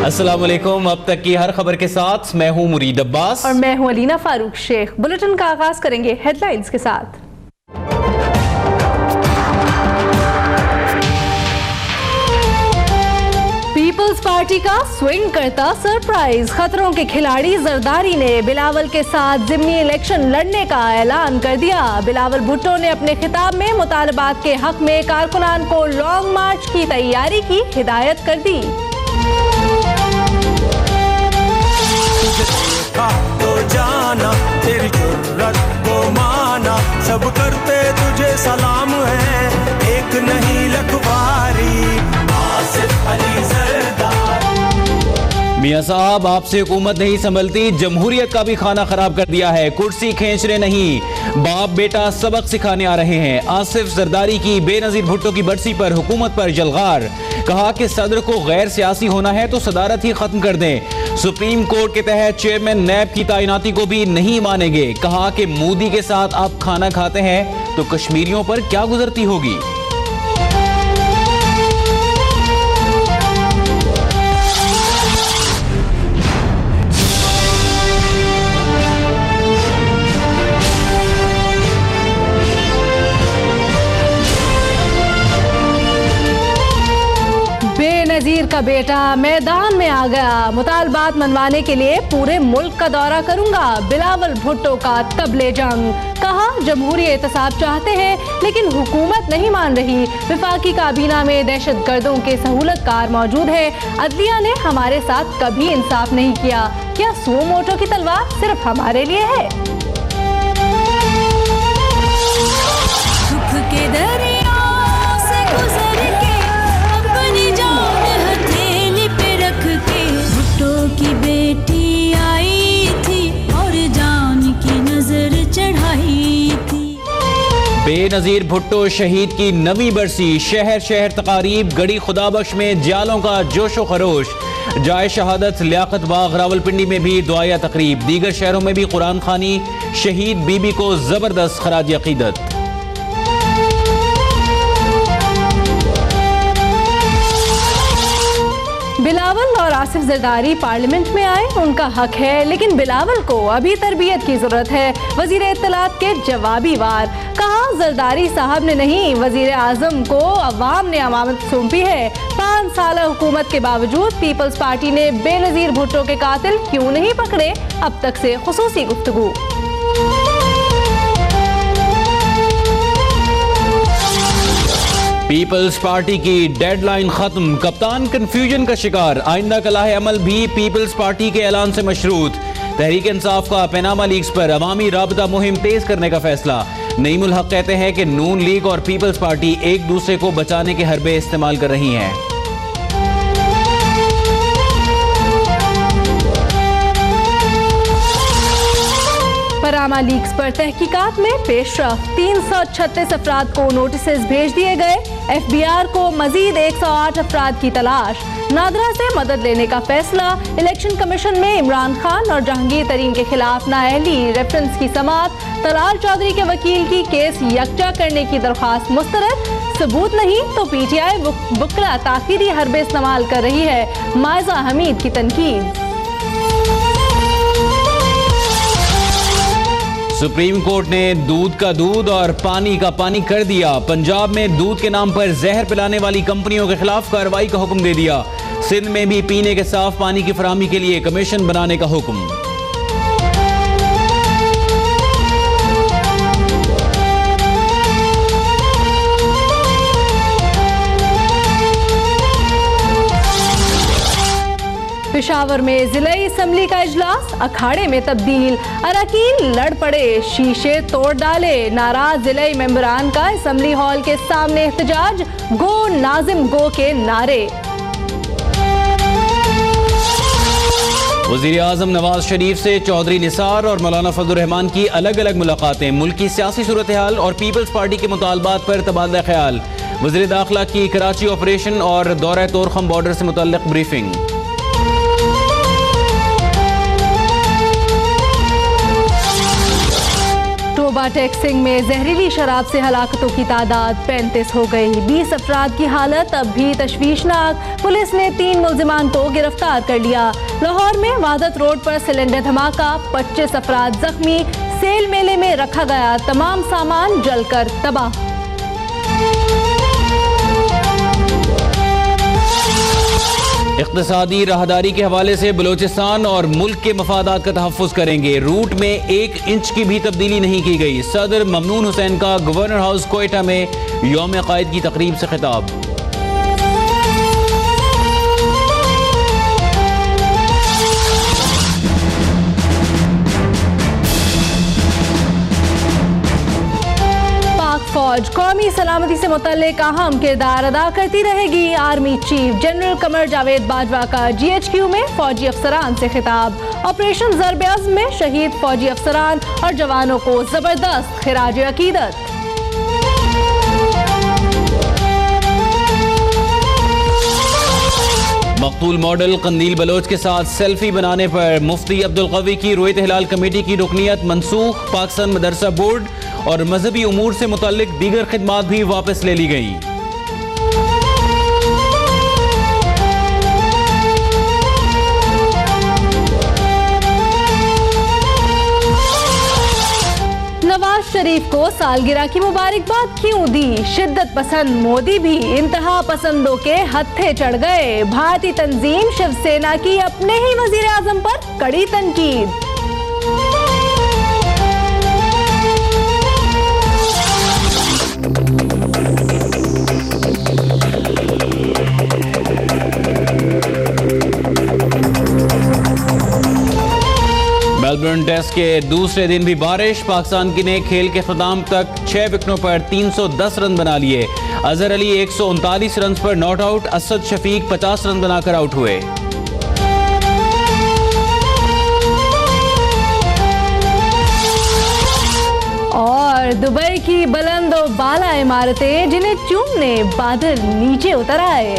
अस्सलाम वालेकुम। अब तक की हर खबर के साथ मैं हूं मुरीद अब्बास और मैं हूं अलीना फारूक शेख। बुलेटिन का आगाज करेंगे हेडलाइंस के साथ। पीपल्स पार्टी का स्विंग करता सरप्राइज। खतरों के खिलाड़ी जरदारी ने बिलावल के साथ जिमनी इलेक्शन लड़ने का ऐलान कर दिया। बिलावल भुट्टो ने अपने खिताब में मुतालबात के हक में कारकुनान को लॉन्ग मार्च की तैयारी की हिदायत कर दी। तो जाना तेरी जुर्रत को माना, सब करते तुझे सलाम है, एक नहीं लखवारी आसिफ अली जरदार। मियां साहब आपसे हुकूमत नहीं संभलती, जमहूरियत का भी खाना खराब कर दिया है। कुर्सी खींचने नहीं, बाप बेटा सबक सिखाने आ रहे हैं। आसिफ जरदारी की बेनजीर भुट्टो की बरसी पर हुकूमत पर जलगार। कहा कि सदर को गैर सियासी होना है तो सदारत ही खत्म कर दें। सुप्रीम कोर्ट के तहत चेयरमैन नैब की तैनाती को भी नहीं मानेंगे। कहा कि मोदी के साथ आप खाना खाते हैं तो कश्मीरियों पर क्या गुजरती होगी। बेनजीर का बेटा मैदान में आ गया। मुतालबात मनवाने के लिए पूरे मुल्क का दौरा करूंगा। बिलावल भुट्टो का तबले जंग। कहा जमहूरी एहतसाब चाहते हैं लेकिन हुकूमत नहीं मान रही। विफाकी काबीना में दहशत गर्दों के सहूलतकार मौजूद है। अदलिया ने हमारे साथ कभी इंसाफ नहीं किया। क्या सुओ मोटो की तलवार सिर्फ हमारे लिए है? दुख के दरिया से गुजर के अपनी जान हथेली पे रख के भुट्टो की बेटी आई थी और जान की नजर चढ़ाई थी। बेनजीर भुट्टो शहीद की नवी बरसी। शहर शहर तकारीब। गढ़ी खुदाबख्श में जियालों का जोशो खरोश। जाए शहादत लियाकत बाग रावलपिंडी में भी दुआया तकरीब। दीगर शहरों में भी कुरान खानी। शहीद बीबी को जबरदस्त खराज अकीदत। बिलावल और आसिफ जरदारी पार्लियामेंट में आए, उनका हक है, लेकिन बिलावल को अभी तरबियत की जरूरत है। वजीर इत्तलात के जवाबी वार। कहा जरदारी साहब ने नहीं, वजीर आजम को अवाम ने अमानत सौंपी है। 5 साल हुकूमत के बावजूद पीपल्स पार्टी ने बेनजीर भुट्टो के कातिल क्यों नहीं पकड़े, अब तक से खुसूसी गुफ्तगू। पीपल्स पार्टी की डेडलाइन खत्म। कप्तान कंफ्यूजन का शिकार। आइंदा कलाह अमल भी पीपल्स पार्टी के ऐलान से मशरूत। तहरीक इंसाफ का पनामा लीग्स पर अवामी राबता मुहिम तेज करने का फैसला। नईमुल हक कहते हैं कि नून लीग और पीपल्स पार्टी एक दूसरे को बचाने के हरबे इस्तेमाल कर रही हैं। पनामा लीक्स पर तहकीकात में पेशरफ। 336 अफराद को नोटिस भेज दिए गए। FBI को मजीद 108 अफराद की तलाश। नादरा से मदद लेने का फैसला। इलेक्शन कमीशन में इमरान खान और जहांगीर तरीन के खिलाफ नाअहली रेफरेंस की समाअत। तलाल चौधरी के वकील की केस यकजा करने की दरख्वास्त मुस्तरद। सबूत नहीं तो PTI बुकरा ताखीरी हरबे इस्तेमाल कर रही है। मायजा हमीद की तनकीद। सुप्रीम कोर्ट ने दूध का दूध और पानी का पानी कर दिया। पंजाब में दूध के नाम पर जहर पिलाने वाली कंपनियों के खिलाफ कार्रवाई का हुक्म दे दिया। सिंध में भी पीने के साफ पानी की फराहमी के लिए कमीशन बनाने का हुक्म। पेशावर में जिले असम्बली का इजलास। अखाड़े में तब्दील। अरकान लड़ पड़े, शीशे तोड़ डाले। नाराज जिले मेंबरान का असम्बली हॉल के सामने एहतजाज। गो नाजिम गो के नारे। वज़ीर आज़म नवाज शरीफ से चौधरी निसार और मौलाना फजलुर रहमान की अलग अलग मुलाकातें। मुल्क की सियासी सूरत हाल और पीपल्स पार्टी के मुतालबात पर तबादला ख्याल। वज़ीर दाखिला की कराची ऑपरेशन और दौरा तोरखम बॉर्डर से मुतल्लिक ब्रीफिंग। टेक्सिंग में जहरीली शराब से हलाकतों की तादाद 35 हो गई। 20 अफराद की हालत अब भी तशवीशनाक। पुलिस ने 3 मुल्जिमान को गिरफ्तार कर लिया। लाहौर में वादत रोड पर सिलेंडर धमाका, 25 अफराद जख्मी। सेल मेले में रखा गया तमाम सामान जलकर तबाह। इक़्तिसादी राहदारी के हवाले से बलोचिस्तान और मुल्क के मफादात का तहफ़्फ़ुज़ करेंगे। रूट में 1 इंच की भी तब्दीली नहीं की गई। सदर ममनून हुसैन का गवर्नर हाउस कोयटा में यौम क़ायद की तकरीब से खिताब। फौज कौमी सलामती से मुतल्लिक अहम किरदार अदा करती रहेगी। Army chief general Qamar Javed Bajwa का GHQ में फौजी अफसरान से खिताब। ऑपरेशन ज़र्ब-ए-अज़्म में शहीद फौजी अफसरान और जवानों को जबरदस्त खिराज अकीदत। मकतूल मॉडल कंदील बलोच के साथ सेल्फी बनाने पर मुफ्ती अब्दुल कवी की रोयत हिलाल कमेटी की रुकनियत मनसूख। पाकिस्तान मदरसा बोर्ड और मजहबी उमूर से मुतल्लिक दीगर खिदमात भी वापस ले ली गई। नवाज शरीफ को सालगिरह की मुबारकबाद क्यों दी? शिद्दत पसंद मोदी भी इंतहा पसंदों के हत्थे चढ़ गए। भारतीय तंजीम शिवसेना की अपने ही वजीर आजम पर कड़ी तनकीद। मेलबर्न टेस्ट के दूसरे दिन भी बारिश। पाकिस्तान की ने खेल के ख़त्म तक 6 विकेटों पर 310 रन बना लिए। अजहर अली 139 रन पर not out. Asad Shafiq 50 run बनाकर आउट हुए। और दुबई की बुलंद और बाला इमारतें जिन्हें चूमने बादल नीचे उतर आए।